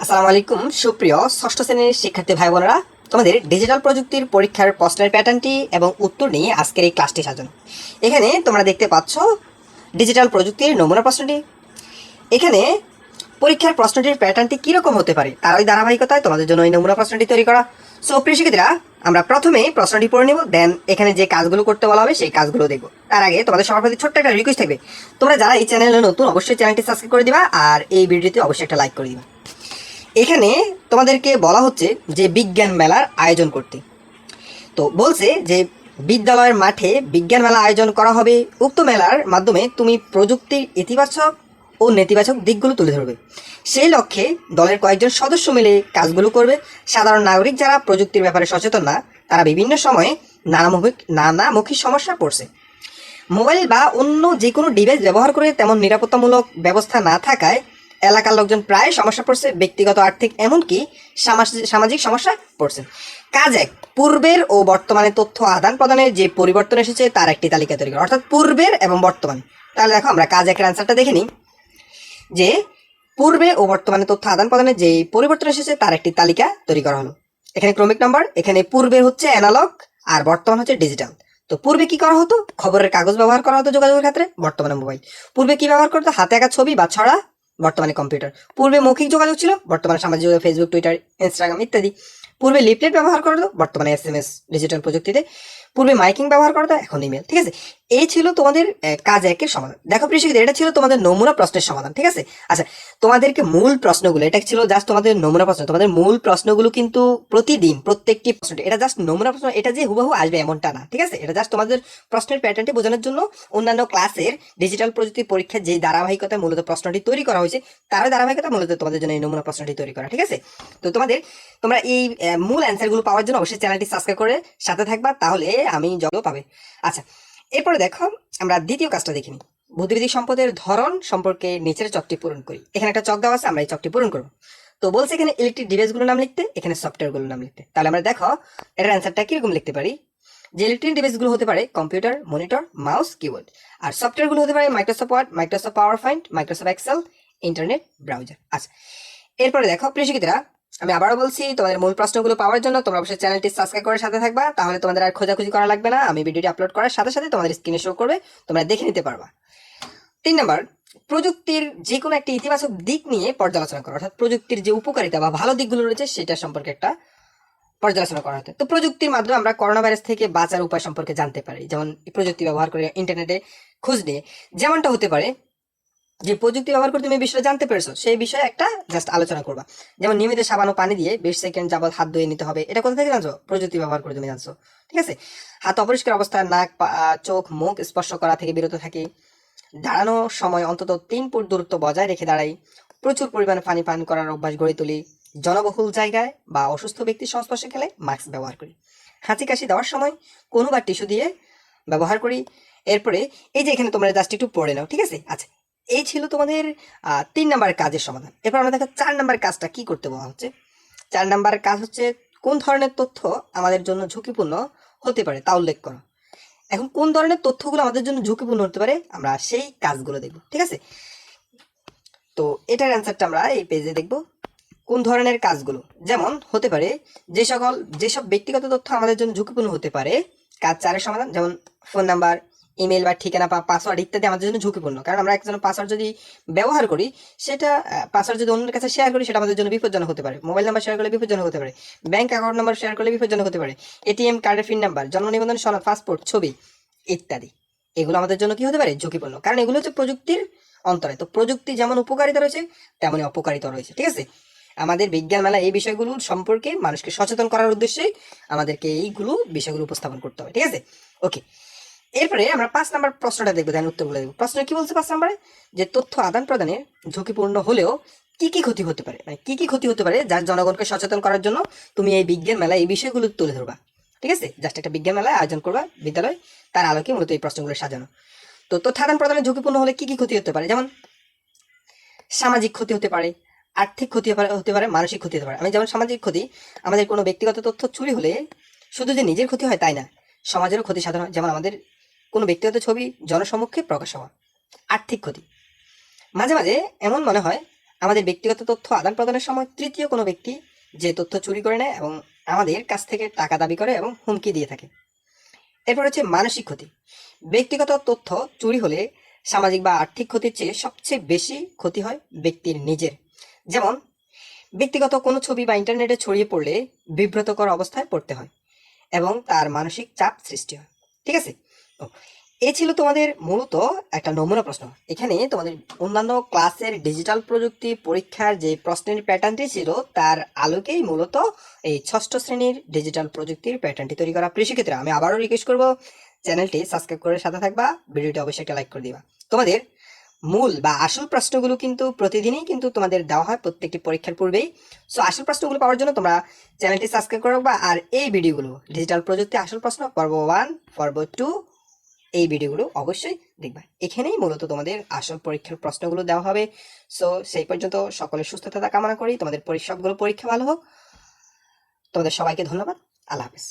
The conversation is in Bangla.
আসসালামু আলাইকুম সুপ্রিয় ষষ্ঠ শ্রেণীর শিক্ষার্থী ভাই বোনেরা, তোমাদের ডিজিটাল প্রযুক্তির পরীক্ষার প্রশ্নের প্যাটার্নটি এবং উত্তর নিয়ে আজকের এই ক্লাসটি সাজানো। এখানে তোমরা দেখতে পাচ্ছ ডিজিটাল প্রযুক্তির নমুনা প্রশ্নটি। এখানে পরীক্ষার প্রশ্নটির প্যাটার্নটি কীরকম হতে পারে তার ওই ধারাবাহিকতায় তোমাদের জন্য এই নমুনা প্রশ্নটি তৈরি করা। সো প্রিয় শিক্ষার্থীরা, আমরা প্রথমে প্রশ্নটি পড়ে নেব, দেন এখানে যে কাজগুলো করতে বলা হবে সেই কাজগুলো দেখব। তার আগে তোমাদের সবার প্রতি ছোট্ট একটা রিকোয়েস্ট থাকবে, তোমরা যারা এই চ্যানেলে নতুন অবশ্যই চ্যানেলটি সাবস্ক্রাইব করে দিবা আর এই ভিডিওতে অবশ্যই একটা লাইক করে দিবা। এখানে তোমাদেরকে বলা হচ্ছে যে বিজ্ঞান মেলার আয়োজন করতে। তো বলছে যে বিদ্যালয়ের মাঠে বিজ্ঞান মেলা আয়োজন করা হবে। উক্ত মেলার মাধ্যমে তুমি প্রযুক্তির ইতিবাচক ও নেতিবাচক দিকগুলো তুলে ধরবে। সেই লক্ষ্যে দলের কয়েকজন সদস্য মিলে কাজগুলো করবে। সাধারণ নাগরিক যারা প্রযুক্তির ব্যাপারে সচেতন না, তারা বিভিন্ন সময়ে নানামুখী সমস্যা পড়ছে। মোবাইল বা অন্য যে কোনো ডিভাইস ব্যবহার করে তেমন নিরাপত্তামূলক ব্যবস্থা না থাকায় এলাকার লোকজন প্রায় সমস্যা পড়ছে, ব্যক্তিগত, আর্থিক, এমনকি সামাজিক সমস্যা পড়ছে। কাজ এক, পূর্বের ও বর্তমানে তথ্য আদান প্রদানের যে পরিবর্তন এসেছে তার একটি তালিকা তৈরি করা, অর্থাৎ পূর্বের এবং বর্তমানে। তাহলে দেখো আমরা কাজ একের অ্যান্সারটা দেখে নিই যে পূর্বে ও বর্তমানে তথ্য আদান প্রদানের যে পরিবর্তন এসেছে তার একটি তালিকা তৈরি করা হলো। এখানে ক্রমিক নম্বর, এখানে পূর্বে হচ্ছে অ্যানালগ আর বর্তমান হচ্ছে ডিজিটাল। তো পূর্বে কি করা হতো? খবরের কাগজ ব্যবহার করা হতো যোগাযোগের ক্ষেত্রে, বর্তমানে মোবাইল। পূর্বে কি ব্যবহার করতো? হাতে আঁকা ছবি বা ছড়া, বর্তমানে কম্পিউটার। পূর্বে মৌখিক যোগাযোগ ছিল, বর্তমানে সামাজিক যোগাযোগ, ফেসবুক, টুইটার, ইনস্টাগ্রাম ইত্যাদি। পূর্বে লিফলেট ব্যবহার করতো, বর্তমানে SMS ডিজিটাল প্রযুক্তিতে। পূর্বে মাইকিং ব্যবহার করতো, এখন ইমেল। ঠিক আছে, এই ছিল তোমাদের কাজ একের সমাধান। দেখো প্রিয় শিক্ষার্থী, এটা ছিল তোমাদের নমুনা প্রশ্নের সমাধান। ঠিক আছে, আচ্ছা তোমাদেরকে মূল প্রশ্নগুলো, এটা ছিল জাস্ট তোমাদের নমুনা প্রশ্ন। তোমাদের মূল প্রশ্নগুলো কিন্তু প্রতিদিন প্রত্যেকটি প্রশ্ন, এটা জাস্ট নমুনা প্রশ্ন, এটা যে হুবহু আসবে এমনটা না। ঠিক আছে, এটা জাস্ট তোমাদের প্রশ্নের প্যাটার্নটি বোঝানোর জন্য অন্যান্য ক্লাসের ডিজিটাল প্রযুক্তি পরীক্ষার যে ধারাবাহিকতায় মূলত প্রশ্নটি তৈরি করা হয়েছে তার ধারাবাহিকতা মূলত তোমাদের জন্য এই নমুনা প্রশ্নটি তৈরি করা। ঠিক আছে, তো তোমরা এই মূল অ্যান্সারগুলো পাওয়ার জন্য অবশ্যই চ্যানেলটি সাবস্ক্রাইব করে সাথে থাকবা, তাহলে আমি যত পাবে। আচ্ছা, এরপরে দেখো আমরা দ্বিতীয় কাজটা দেখিনি। বুদ্ধিবৃত্তিক সম্পদের ধরন সম্পর্কে নিচের চকটি পূরণ করি। এখানে একটা চক দেওয়া আছে, আমরা এই চকটি পূরণ করবো। তো বলছে এখানে ইলেকট্রিক ডিভাইসগুলোর নাম লিখতে, এখানে সফটওয়্যারগুলোর নাম লিখতে। তাহলে আমরা দেখো এটার অ্যান্সারটা কিরকম লিখতে পারি। যে ইলেকট্রিক ডিভাইসগুলো হতে পারে কম্পিউটার, মনিটর, মাউস, কিবোর্ড। আর সফটওয়্যারগুলো হতে পারে Microsoft Word, Microsoft PowerPoint, Microsoft Excel, internet browser. আচ্ছা, এরপরে দেখো প্রিয় শিক্ষার্থীরা, আমি আবারও বলছি, তোমাদের মূল প্রশ্নগুলো পাওয়ার জন্য তোমরা অবশ্যই চ্যানেলটি সাবস্ক্রাইব করে সাথে থাকবা, তাহলে তোমাদের আর খোঁজাখুঁজি করা লাগবে না। আমি ভিডিওটি আপলোড করার সাথে সাথে তোমাদের স্ক্রিনে শো করবে, তোমরা দেখে নিতে পারবা। 3 নম্বর, প্রযুক্তির যে কোনো একটি ইতিবাচক দিক নিয়ে পর্যালোচনা করো, অর্থাৎ প্রযুক্তির যে উপকারিতা বা ভালো দিকগুলো রয়েছে সেটা সম্পর্কে একটা পর্যালোচনা করা হতো। তো প্রযুক্তির মাধ্যমে আমরা করোনা ভাইরাস থেকে বাঁচার উপায় সম্পর্কে জানতে পারি, যেমন প্রযুক্তি ব্যবহার করে ইন্টারনেটে খোঁজ নিয়ে। যেমনটা হতে পারে যে প্রযুক্তি ব্যবহার করে তুমি বিষয়টা জানতে পেরেছো, সেই বিষয়ে একটা জাস্ট আলোচনা করবা। যেমন নিয়মিত সাবান ও পানি দিয়ে 20 সেকেন্ড যাবত হাত ধুয়ে নিতে হবে। এটা কোথা থেকে জানছো? প্রযুক্তি ব্যবহার করে তুমি জানছো। ঠিক আছে, হাত অপরিষ্কার অবস্থায় নাক, চোখ, মুখ স্পর্শ করা থেকে বিরত থাকি। দাঁড়ানোর সময় অন্তত 3 ফুট দূরত্ব বজায় রেখে দাঁড়াই। প্রচুর পরিমাণে পানি পান করার অভ্যাস গড়ে তুলি। জনবহুল জায়গায় বা অসুস্থ ব্যক্তির সংস্পর্শে গেলে মাস্ক ব্যবহার করি। হাঁচি কাশি দেওয়ার সময় কোনো বা টিস্যু দিয়ে ব্যবহার করি। এরপরে এই যে এখানে তোমরা জাস্ট একটু পড়ে নাও। ঠিক আছে, আচ্ছা এই ছিল তোমাদের 3 নাম্বার কাজের সমাধান। এরপর আমরা দেখো 4 নাম্বার কাজটা কি করতে বলা হচ্ছে। 4 নাম্বার কাজ হচ্ছে কোন ধরনের তথ্য আমাদের জন্য ঝুঁকিপূর্ণ হতে পারে তা উল্লেখ করো। এখন কোন ধরনের তথ্যগুলো আমাদের জন্য ঝুঁকিপূর্ণ হতে পারে আমরা সেই কাজগুলো দেখব। ঠিক আছে, তো এটার অ্যান্সারটা আমরা এই পেজে দেখব। কোন ধরনের কাজগুলো, যেমন হতে পারে যেসব ব্যক্তিগত তথ্য আমাদের জন্য ঝুঁকিপূর্ণ হতে পারে। কাজ 4 এর সমাধান, যেমন ফোন নাম্বার, ইমেল বা ঠিকানা বা পাসওয়ার্ড ইত্যাদি আমাদের জন্য ঝুঁকিপূর্ণ, কারণ আমরা একজন পাসওয়ার্ড যদি ব্যবহার করি, সেটা পাসওয়ার্ড যদি অন্যের কাছে শেয়ার করি সেটা আমাদের জন্য বিপজ্জনক হতে পারে। মোবাইল নাম্বার শেয়ার করলে বিপজ্জনক হতে পারে। ব্যাংক অ্যাকাউন্ট নাম্বার শেয়ার করলে বিপজ্জনক হতে পারে। এটিএম কার্ডের পিন নাম্বার, জন্ম নিবন্ধন সনদ, পাসপোর্ট ছবি ইত্যাদি, এগুলো আমাদের জন্য কি হতে পারে? ঝুঁকিপূর্ণ, কারণ এগুলো হচ্ছে প্রযুক্তির অন্তরে। তো প্রযুক্তি যেমন উপকারিতা রয়েছে তেমনি অপকারিতা রয়েছে। ঠিক আছে, আমাদের বিজ্ঞান মেলা এই বিষয়গুলো সম্পর্কে মানুষকে সচেতন করার উদ্দেশ্যে আমাদেরকে এইগুলো বিষয়গুলো উপস্থাপন করতে হবে। ঠিক আছে, ওকে। এরপরে আমরা 5 নাম্বার প্রশ্নটা দেখবো, দেন উত্তরগুলো দেখবো। প্রশ্ন কি বলছে 5 নাম্বারে? যে তথ্য আদান প্রদানের ঝুঁকিপূর্ণ হলেও কি কি ক্ষতি হতে পারে, মানে কি কি ক্ষতি হতে পারে যার জনগণকে সচেতন করার জন্য তুমি এই বিজ্ঞান মেলা এই বিষয়গুলো তুলে ধরবা। ঠিক আছে, জাস্ট একটা বিজ্ঞান মেলায় আয়োজন করবা বিদ্যালয়, তার আলোকে মূলত এই প্রশ্নগুলো সাজানো। তো তথ্য আদান প্রদানের ঝুঁকিপূর্ণ হলে কি কি ক্ষতি হতে পারে? যেমন সামাজিক ক্ষতি হতে পারে, আর্থিক ক্ষতি হতে পারে, মানসিক ক্ষতি হতে পারে। আমি যেমন সামাজিক ক্ষতি, আমাদের কোনো ব্যক্তিগত তথ্য চুরি হলে শুধু যে নিজের ক্ষতি হয় তাই না, সমাজেরও ক্ষতি সাধন হয়। যেমন আমাদের কোনো ব্যক্তিগত ছবি জনসম্মুখে প্রকাশ হওয়া। আর্থিক ক্ষতি, মাঝে মাঝে এমন মনে হয় আমাদের ব্যক্তিগত তথ্য আদান প্রদানের সময় তৃতীয় কোনো ব্যক্তি যে তথ্য চুরি করে নেয় এবং আমাদের কাছ থেকে টাকা দাবি করে এবং হুমকি দিয়ে থাকে। এরপর হচ্ছে মানসিক ক্ষতি। ব্যক্তিগত তথ্য চুরি হলে সামাজিক বা আর্থিক ক্ষতির চেয়ে সবচেয়ে বেশি ক্ষতি হয় ব্যক্তির নিজের। যেমন ব্যক্তিগত কোনো ছবি বা ইন্টারনেটে ছড়িয়ে পড়লে বিব্রতকর অবস্থায় পড়তে হয় এবং তার মানসিক চাপ সৃষ্টি হয়। ঠিক আছে, তো এই ছিল তোমাদের মূলত একটা নমুনা প্রশ্ন। এখানে তোমাদের অন্যান্য ক্লাসের ডিজিটাল প্রযুক্তি পরীক্ষার যে প্রশ্নের প্যাটার্নটি ছিল তার আলোকেই মূলত এই ষষ্ঠ শ্রেণীর ডিজিটাল প্রযুক্তির প্যাটার্নটি তৈরি করা। প্রিয় শিক্ষার্থীরা, আমি আবারও রিকোয়েস্ট করবো চ্যানেলটি সাবস্ক্রাইব করে সাথে থাকবা, ভিডিওটি অবশ্যই একটা লাইক করে দিবা। তোমাদের মূল বা আসল প্রশ্নগুলো কিন্তু প্রতিদিনই কিন্তু তোমাদের দেওয়া হয় প্রত্যেকটি পরীক্ষার পূর্বেই। সো আসল প্রশ্নগুলো পাওয়ার জন্য তোমরা চ্যানেলটি সাবস্ক্রাইব করে রাখবা। আর এই ভিডিওগুলো ডিজিটাল প্রযুক্তি আসল প্রশ্ন পর্ব 1 পর্ব 2 এই ভিডিওগুলো অবশ্যই দেখবা। এখানেই মূলত তোমাদের আসল পরীক্ষার প্রশ্নগুলো দেওয়া হবে। সো সেই পর্যন্ত সকলের সুস্থতা কামনা করি, তোমাদের সবগুলো পরীক্ষা ভালো হোক। তোমাদের সবাইকে ধন্যবাদ। আল্লাহ হাফেজ।